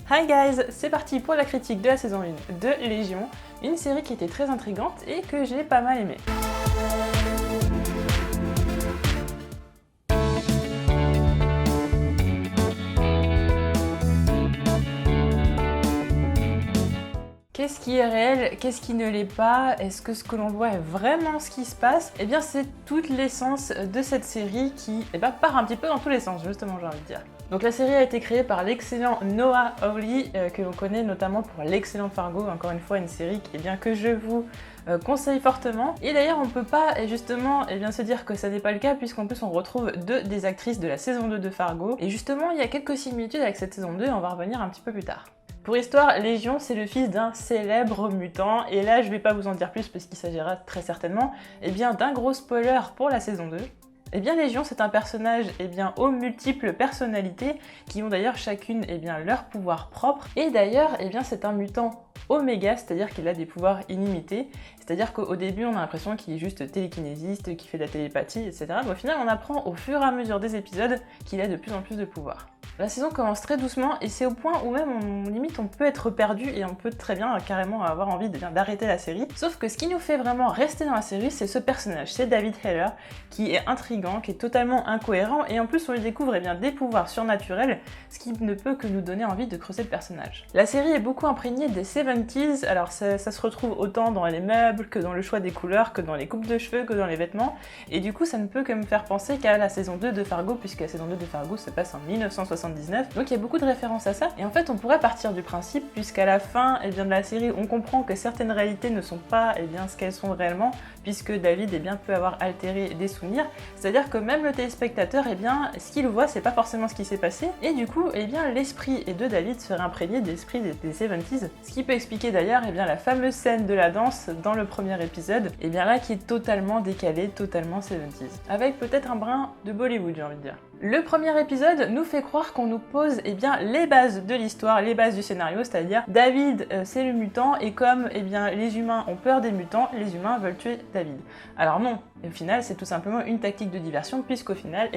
Hi guys, c'est parti pour la critique de la saison 1 de Légion, une série qui était très intrigante et que j'ai pas mal aimée. Qu'est-ce qui est réel? Qu'est-ce qui ne l'est pas? Est-ce que ce que l'on voit est vraiment ce qui se passe? Eh bien c'est toute l'essence de cette série qui part un petit peu dans tous les sens, justement, j'ai envie de dire. Donc la série a été créée par l'excellent Noah Hawley, que l'on connaît notamment pour l'excellent Fargo, encore une fois une série que je vous conseille fortement. Et d'ailleurs on peut pas justement se dire que ça n'est pas le cas, puisqu'en plus on retrouve deux des actrices de la saison 2 de Fargo. Et justement il y a quelques similitudes avec cette saison 2, et on va revenir un petit peu plus tard. Pour histoire, Légion, c'est le fils d'un célèbre mutant, et là je vais pas vous en dire plus parce qu'il s'agira très certainement d'un gros spoiler pour la saison 2. Légion, c'est un personnage aux multiples personnalités qui ont d'ailleurs chacune leur pouvoir propre. Et d'ailleurs, c'est un mutant Oméga, c'est-à-dire qu'il a des pouvoirs illimités. C'est-à-dire qu'au début, on a l'impression qu'il est juste télékinésiste, qu'il fait de la télépathie, etc. Mais au final, on apprend au fur et à mesure des épisodes qu'il a de plus en plus de pouvoirs. La saison commence très doucement et c'est au point où même limite on peut être perdu et on peut très bien carrément avoir envie d'arrêter la série. Sauf que ce qui nous fait vraiment rester dans la série, c'est ce personnage, c'est David Haller, qui est intriguant, qui est totalement incohérent, et en plus on lui découvre des pouvoirs surnaturels, ce qui ne peut que nous donner envie de creuser le personnage. La série est beaucoup imprégnée des 70s, alors ça se retrouve autant dans les meubles que dans le choix des couleurs, que dans les coupes de cheveux, que dans les vêtements, et du coup ça ne peut que me faire penser qu'à la saison 2 de Fargo, puisque la saison 2 de Fargo se passe en 1979. Donc il y a beaucoup de références à ça, et en fait on pourrait partir du principe, puisqu'à la fin de la série on comprend que certaines réalités ne sont pas ce qu'elles sont réellement, puisque David peut avoir altéré des souvenirs, c'est-à-dire que même le téléspectateur, ce qu'il voit c'est pas forcément ce qui s'est passé, et du coup l'esprit de David serait imprégné de l'esprit des 70s, ce qui peut expliquer d'ailleurs la fameuse scène de la danse dans le premier épisode, là qui est totalement décalée, totalement 70s, avec peut-être un brin de Bollywood, j'ai envie de dire. Le premier épisode nous fait croire qu'on nous pose les bases de l'histoire, les bases du scénario, c'est-à-dire David c'est le mutant, et comme les humains ont peur des mutants, les humains veulent tuer David. Alors non, au final c'est tout simplement une tactique de diversion, puisqu'au final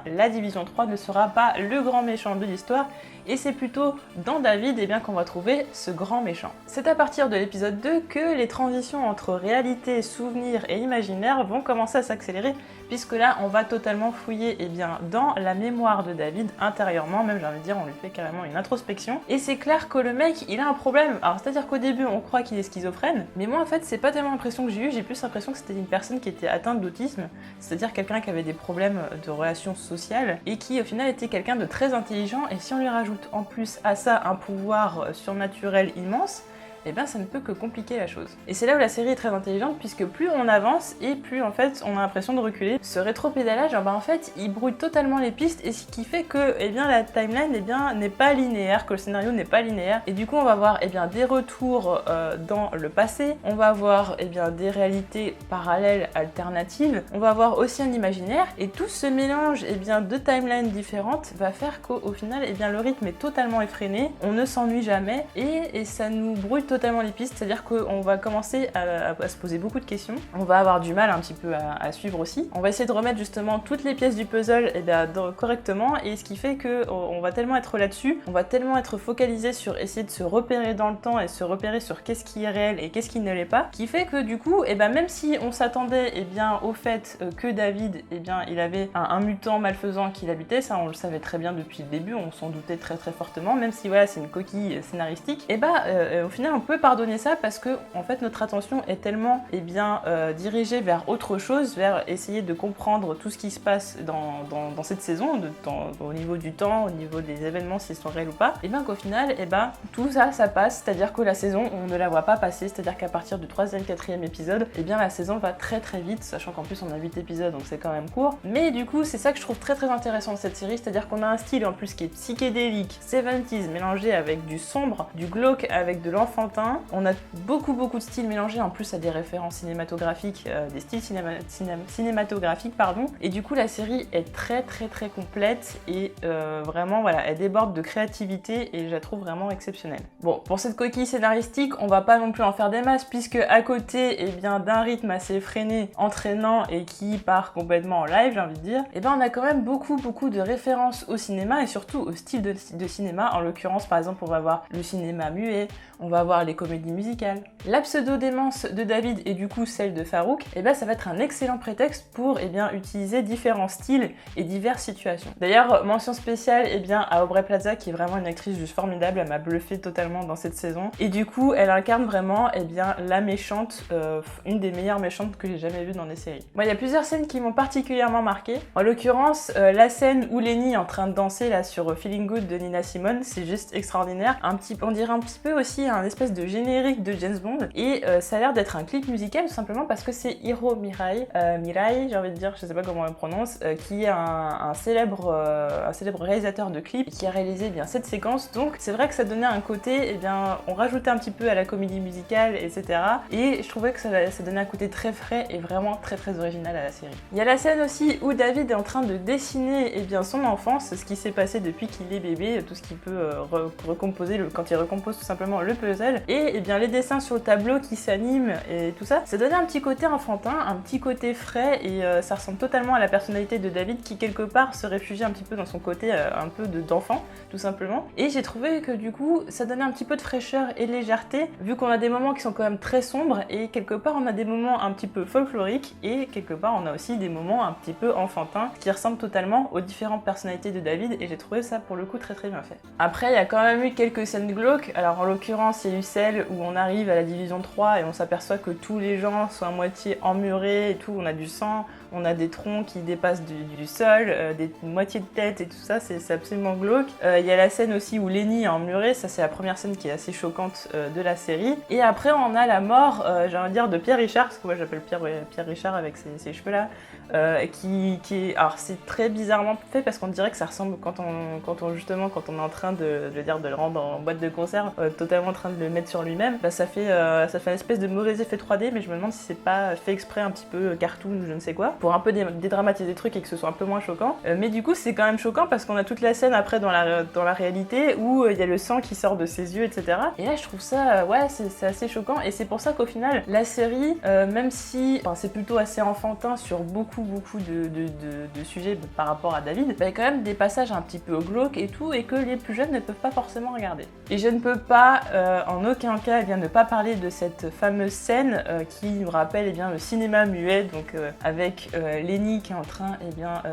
la division 3 ne sera pas le grand méchant de l'histoire, et c'est plutôt dans David qu'on va trouver ce grand méchant. C'est à partir de l'épisode 2 que les transitions entre réalité, souvenir et imaginaire vont commencer à s'accélérer, puisque là on va totalement fouiller dans la mémoire de David intérieurement, même j'ai envie de dire on lui fait carrément une introspection, et c'est clair que le mec il a un problème. Alors c'est à dire qu'au début on croit qu'il est schizophrène, mais moi en fait c'est pas tellement l'impression que j'ai eue, j'ai plus l'impression que c'était une personne qui était atteinte d'autisme, c'est-à-dire quelqu'un qui avait des problèmes de relations sociales et qui au final était quelqu'un de très intelligent, et si on lui rajoute en plus à ça un pouvoir surnaturel immense, ça ne peut que compliquer la chose. Et c'est là où la série est très intelligente, puisque plus on avance et plus en fait on a l'impression de reculer. Ce rétro-pédalage, en fait il brouille totalement les pistes, et ce qui fait que la timeline n'est pas linéaire, que le scénario n'est pas linéaire, et du coup on va avoir des retours dans le passé, on va avoir des réalités parallèles, alternatives, on va avoir aussi un imaginaire, et tout ce mélange de timelines différentes va faire qu'au final le rythme est totalement effréné, on ne s'ennuie jamais, et ça nous brouille totalement les pistes, c'est-à-dire qu'on va commencer à se poser beaucoup de questions, on va avoir du mal un petit peu à suivre aussi, on va essayer de remettre justement toutes les pièces du puzzle correctement, et ce qui fait que on va tellement être là-dessus, on va tellement être focalisé sur essayer de se repérer dans le temps et se repérer sur qu'est-ce qui est réel et qu'est-ce qui ne l'est pas, qui fait que du coup, même si on s'attendait au fait que David, il avait un mutant malfaisant qui l'habitait, ça on le savait très bien depuis le début, on s'en doutait très très fortement, même si voilà c'est une coquille scénaristique, au final on peut pardonner ça, parce que en fait notre attention est tellement dirigée vers autre chose, vers essayer de comprendre tout ce qui se passe dans cette saison, au niveau du temps, au niveau des événements s'ils sont réels ou pas, qu'au final tout ça passe, c'est-à-dire que la saison on ne la voit pas passer, c'est-à-dire qu'à partir du 3e, 4e épisode, la saison va très très vite, sachant qu'en plus on a 8 épisodes donc c'est quand même court, mais du coup c'est ça que je trouve très très intéressant de cette série, c'est-à-dire qu'on a un style en plus qui est psychédélique, 70s, mélangé avec du sombre, du glauque, avec de l'enfantin, enfantin. On a beaucoup de styles mélangés, en plus à des références cinématographiques, des styles cinématographiques, pardon. Et du coup, la série est très complète et vraiment, voilà, elle déborde de créativité et je la trouve vraiment exceptionnelle. Bon, pour cette coquille scénaristique, on va pas non plus en faire des masses, puisque à côté, eh bien, d'un rythme assez freiné, entraînant et qui part complètement en live, j'ai envie de dire, eh ben, on a quand même beaucoup de références au cinéma et surtout au style de cinéma. En l'occurrence, par exemple, on va voir le cinéma muet, on va voir les comédies musicales. La pseudo-démence de David et du coup celle de Farouk, eh ben, ça va être un excellent prétexte pour utiliser différents styles et diverses situations. D'ailleurs, mention spéciale à Aubrey Plaza, qui est vraiment une actrice juste formidable, elle m'a bluffé totalement dans cette saison. Et du coup, elle incarne vraiment la méchante, une des meilleures méchantes que j'ai jamais vues dans des séries. Moi, il y a plusieurs scènes qui m'ont particulièrement marquée. En l'occurrence, la scène où Lenny est en train de danser là sur Feeling Good de Nina Simone, c'est juste extraordinaire. On dirait un petit peu aussi un espèce de générique de James Bond. Et ça a l'air d'être un clip musical tout simplement parce que c'est Hiro Mirai, j'ai envie de dire, je sais pas comment on le prononce, qui est un célèbre réalisateur de clips qui a réalisé cette séquence. Donc c'est vrai que ça donnait un côté, on rajoutait un petit peu à la comédie musicale, etc. Et je trouvais que ça donnait un côté très frais et vraiment très original à la série. Il y a la scène aussi où David est en train de dessiner son enfance, ce qui s'est passé depuis qu'il est bébé, tout ce qu'il peut recomposer quand il recompose tout simplement le puzzle. Et les dessins sur le tableau qui s'animent et tout ça, ça donnait un petit côté enfantin, un petit côté frais et ça ressemble totalement à la personnalité de David qui quelque part se réfugie un petit peu dans son côté un peu d'enfant tout simplement. Et j'ai trouvé que du coup ça donnait un petit peu de fraîcheur et de légèreté vu qu'on a des moments qui sont quand même très sombres et quelque part on a des moments un petit peu folkloriques et quelque part on a aussi des moments un petit peu enfantins qui ressemblent totalement aux différentes personnalités de David et j'ai trouvé ça pour le coup très bien fait. Après il y a quand même eu quelques scènes glauques. Alors en l'occurrence il y a eu celle où on arrive à la division 3 et on s'aperçoit que tous les gens sont à moitié emmurés et tout, on a du sang, on a des troncs qui dépassent du sol, des moitiés de tête et tout ça, c'est absolument glauque. Il y a la scène aussi où Lenny est emmuré, ça c'est la première scène qui est assez choquante de la série. Et après on a la mort, j'ai envie de dire, de Pierre Richard, parce que moi j'appelle Pierre Richard avec ses cheveux là, qui est... Alors c'est très bizarrement fait parce qu'on dirait que ça ressemble quand on est en train de le rendre en boîte de conserve, totalement en train de le mettre sur lui-même, ça fait une espèce de mauvais effet 3D, mais je me demande si c'est pas fait exprès un petit peu cartoon ou je ne sais quoi, pour un peu dédramatiser des trucs et que ce soit un peu moins choquant. Mais du coup c'est quand même choquant parce qu'on a toute la scène après dans la réalité où il y a le sang qui sort de ses yeux, etc. Et là je trouve ça, c'est assez choquant et c'est pour ça qu'au final la série, même si c'est plutôt assez enfantin sur beaucoup de sujets par rapport à David, il y a quand même des passages un petit peu glauques et tout et que les plus jeunes ne peuvent pas forcément regarder. Et je ne peux pas en aucun cas ne pas parler de cette fameuse scène qui nous rappelle le cinéma muet, donc avec Lenny qui est en train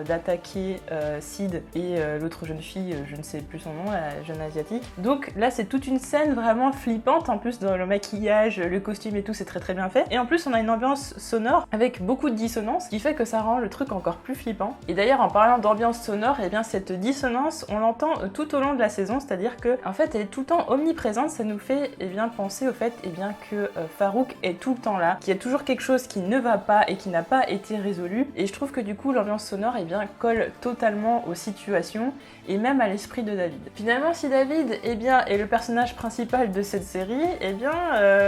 d'attaquer Sid et l'autre jeune fille, je ne sais plus son nom, la jeune asiatique. Donc là c'est toute une scène vraiment flippante, en plus dans le maquillage, le costume et tout, c'est très bien fait. Et en plus on a une ambiance sonore avec beaucoup de dissonance, ce qui fait que ça rend le truc encore plus flippant. Et d'ailleurs en parlant d'ambiance sonore, cette dissonance on l'entend tout au long de la saison, c'est-à-dire que en fait elle est tout le temps omniprésente, ça nous fait penser au fait que Farouk est tout le temps là, qu'il y a toujours quelque chose qui ne va pas et qui n'a pas été résolu. Et je trouve que du coup l'ambiance sonore colle totalement aux situations et même à l'esprit de David. Finalement si David est le personnage principal de cette série,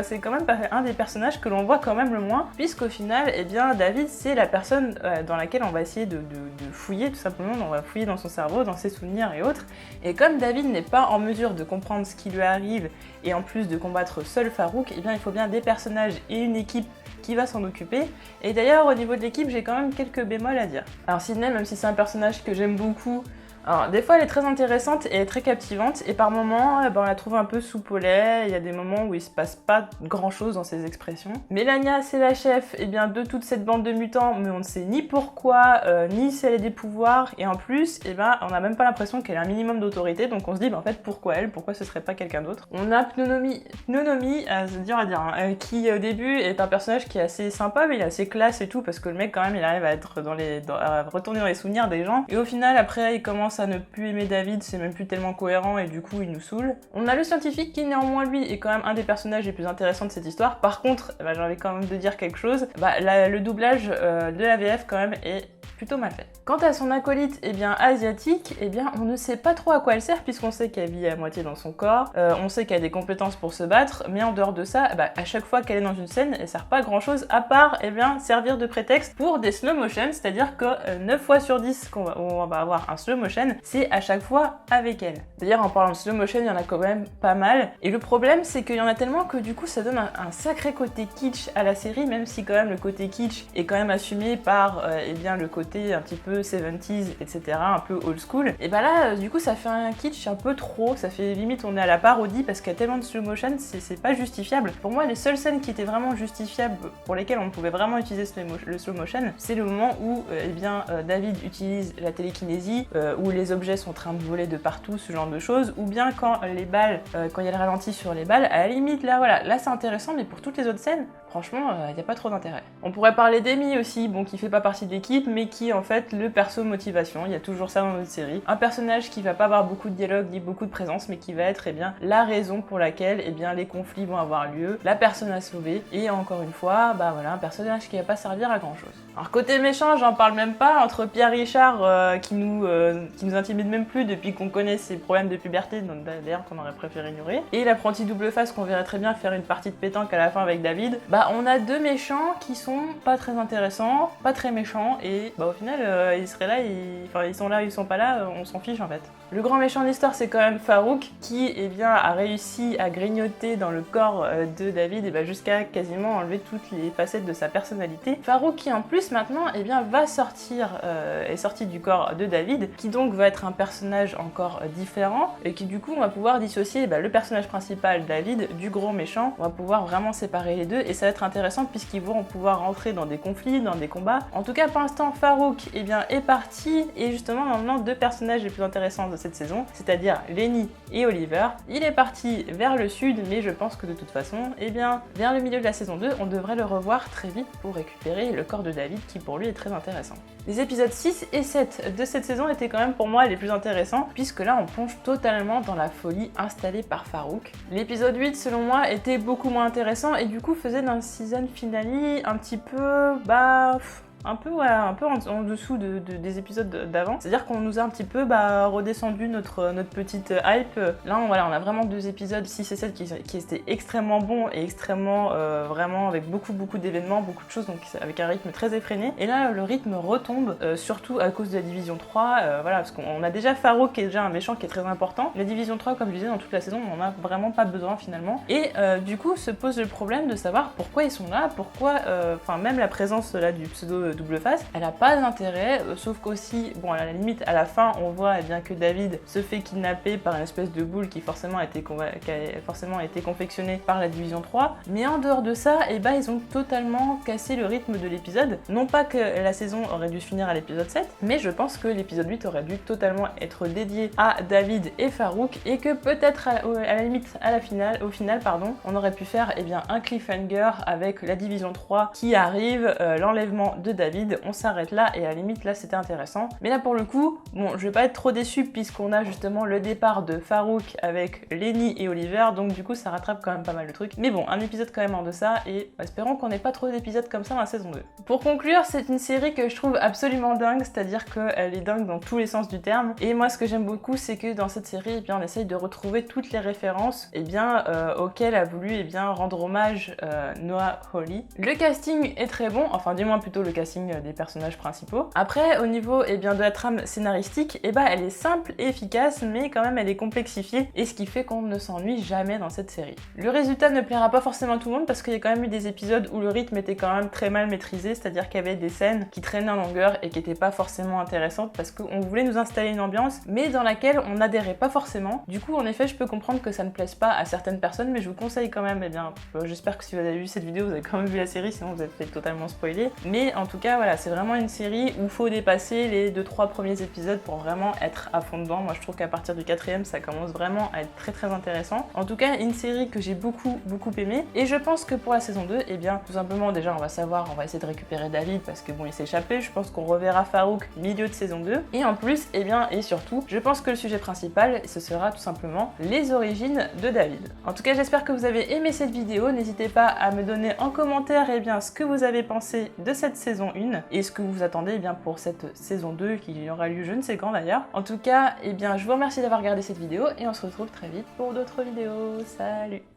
c'est quand même un des personnages que l'on voit quand même le moins, puisqu'au final David c'est la personne dans laquelle on va essayer de fouiller tout simplement, on va fouiller dans son cerveau, dans ses souvenirs et autres. Et comme David n'est pas en mesure de comprendre ce qui lui arrive et en plus de combattre seul Farouk, il faut bien des personnages et une équipe qui va s'en occuper. Et d'ailleurs au niveau de l'équipe j'ai quand même quelques bémols à dire. Alors Sydney, même si c'est un personnage que j'aime beaucoup, alors des fois elle est très intéressante et très captivante et par moments on la trouve un peu sous lait, il y a des moments où il se passe pas grand chose dans ses expressions. Mélania c'est la chef de toute cette bande de mutants, mais on ne sait ni pourquoi, ni si elle a des pouvoirs, et en plus on n'a même pas l'impression qu'elle a un minimum d'autorité, donc on se dit en fait pourquoi elle, pourquoi ce serait pas quelqu'un d'autre. On a Pnonomi, c'est dur à dire, qui au début est un personnage qui est assez sympa, mais il est assez classe et tout, parce que le mec quand même il arrive à être à retourner dans les souvenirs des gens, et au final après il commence commence à ne plus aimer David, c'est même plus tellement cohérent et du coup il nous saoule. On a le scientifique qui néanmoins lui est quand même un des personnages les plus intéressants de cette histoire. Par contre, j'ai envie quand même de dire quelque chose, le doublage de la VF quand même est plutôt mal fait. Quant à son acolyte, asiatique, on ne sait pas trop à quoi elle sert puisqu'on sait qu'elle vit à moitié dans son corps, on sait qu'elle a des compétences pour se battre, mais en dehors de ça, à chaque fois qu'elle est dans une scène, elle sert pas à grand chose à part servir de prétexte pour des slow motion, c'est-à-dire que 9 fois sur 10 où on va avoir un slow motion, c'est à chaque fois avec elle. D'ailleurs en parlant de slow motion, il y en a quand même pas mal, et le problème c'est qu'il y en a tellement que du coup ça donne un sacré côté kitsch à la série, même si quand même le côté kitsch est quand même assumé par le côté un petit peu 70s, etc., un peu old school. Et là, du coup, ça fait un kitsch un peu trop, ça fait limite on est à la parodie parce qu'il y a tellement de slow motion, c'est pas justifiable. Pour moi, les seules scènes qui étaient vraiment justifiables, pour lesquelles on pouvait vraiment utiliser le slow motion, c'est le moment où David utilise la télékinésie, où les objets sont en train de voler de partout, ce genre de choses, ou bien quand les balles, quand il y a le ralenti sur les balles, à la limite, là voilà, là c'est intéressant, mais pour toutes les autres scènes, franchement, il n'y a pas trop d'intérêt. On pourrait parler d'Amy aussi, bon, qui fait pas partie de l'équipe, mais qui en fait le perso motivation, il y a toujours ça dans notre série. Un personnage qui va pas avoir beaucoup de dialogue ni beaucoup de présence, mais qui va être la raison pour laquelle les conflits vont avoir lieu, la personne à sauver, et encore une fois, un personnage qui va pas servir à grand chose. Alors côté méchant, j'en parle même pas, entre Pierre Richard qui nous intimide même plus depuis qu'on connaît ses problèmes de puberté, d'ailleurs qu'on aurait préféré ignorer, et l'apprenti double face qu'on verrait très bien faire une partie de pétanque à la fin avec David, on a deux méchants qui sont pas très intéressants, pas très méchants, et au final ils seraient là, ils sont là, ils sont pas là, on s'en fiche en fait. Le grand méchant de l'histoire c'est quand même Farouk qui a réussi à grignoter dans le corps de David jusqu'à quasiment enlever toutes les facettes de sa personnalité. Farouk qui en plus maintenant va sortir, est sorti du corps de David, qui donc va être un personnage encore différent et qui du coup on va pouvoir dissocier le personnage principal David du gros méchant. On va pouvoir vraiment séparer les deux et ça va être intéressant puisqu'ils vont pouvoir rentrer dans des conflits, dans des combats. En tout cas pour l'instant Farouk est parti et justement maintenant deux personnages les plus intéressants de cette saison, c'est-à-dire Lenny et Oliver. Il est parti vers le sud mais je pense que de toute façon vers le milieu de la saison 2 on devrait le revoir très vite pour récupérer le corps de David qui pour lui est très intéressant. Les épisodes 6 et 7 de cette saison étaient quand même pour moi les plus intéressants puisque là on plonge totalement dans la folie installée par Farouk. L'épisode 8 selon moi était beaucoup moins intéressant et du coup faisait d'un season finale un petit peu un peu en dessous des épisodes d'avant. C'est-à-dire qu'on nous a un petit peu redescendu notre petite hype. Là, on a vraiment deux épisodes, 6 et 7, qui étaient extrêmement bons et extrêmement, vraiment, avec beaucoup d'événements, beaucoup de choses, donc avec un rythme très effréné. Et là, le rythme retombe, surtout à cause de la Division 3, parce qu'on a déjà Farouk qui est déjà un méchant qui est très important. La Division 3, comme je disais, dans toute la saison, on en a vraiment pas besoin finalement. Et du coup, se pose le problème de savoir pourquoi ils sont là, pourquoi, même la présence là du pseudo double face, elle a pas d'intérêt, sauf qu'aussi, à la limite, à la fin, on voit que David se fait kidnapper par une espèce de boule qui forcément a été confectionnée par la Division 3, mais en dehors de ça, ils ont totalement cassé le rythme de l'épisode. Non pas que la saison aurait dû se finir à l'épisode 7, mais je pense que l'épisode 8 aurait dû totalement être dédié à David et Farouk, et que peut-être à la limite, au final, on aurait pu faire un cliffhanger avec la Division 3 qui arrive, l'enlèvement de David, on s'arrête là et à la limite là c'était intéressant. Mais là pour le coup, je vais pas être trop déçue puisqu'on a justement le départ de Farouk avec Lenny et Oliver, donc du coup ça rattrape quand même pas mal le truc. Mais un épisode quand même en deçà et espérons qu'on n'ait pas trop d'épisodes comme ça dans la saison 2. Pour conclure, c'est une série que je trouve absolument dingue, c'est-à-dire qu'elle est dingue dans tous les sens du terme. Et moi ce que j'aime beaucoup c'est que dans cette série, on essaye de retrouver toutes les références auxquelles a voulu rendre hommage Noah Hawley. Le casting est très bon, enfin du moins plutôt le casting des personnages principaux. Après, au niveau de la trame scénaristique, elle est simple et efficace, mais quand même elle est complexifiée, et ce qui fait qu'on ne s'ennuie jamais dans cette série. Le résultat ne plaira pas forcément à tout le monde, parce qu'il y a quand même eu des épisodes où le rythme était quand même très mal maîtrisé, c'est-à-dire qu'il y avait des scènes qui traînaient en longueur et qui n'étaient pas forcément intéressantes, parce qu'on voulait nous installer une ambiance, mais dans laquelle on n'adhérait pas forcément. Du coup, en effet, je peux comprendre que ça ne plaise pas à certaines personnes, mais je vous conseille quand même, j'espère que si vous avez vu cette vidéo, vous avez quand même vu la série, sinon vous êtes fait totalement spoiler. Mais en tout cas, voilà, c'est vraiment une série où il faut dépasser les 2-3 premiers épisodes pour vraiment être à fond dedans. Moi, je trouve qu'à partir du 4e, ça commence vraiment à être très très intéressant. En tout cas, une série que j'ai beaucoup aimé. Et je pense que pour la saison 2, eh bien, tout simplement, déjà, on va essayer de récupérer David parce que bon, il s'est échappé. Je pense qu'on reverra Farouk milieu de saison 2. Et en plus, eh bien, et surtout, je pense que le sujet principal, ce sera tout simplement les origines de David. En tout cas, j'espère que vous avez aimé cette vidéo. N'hésitez pas à me donner en commentaire, eh bien, ce que vous avez pensé de cette saison 1 et ce que vous attendez, eh bien, pour cette saison 2 qui aura lieu je ne sais quand d'ailleurs. En tout cas, eh bien, je vous remercie d'avoir regardé cette vidéo et on se retrouve très vite pour d'autres vidéos. Salut!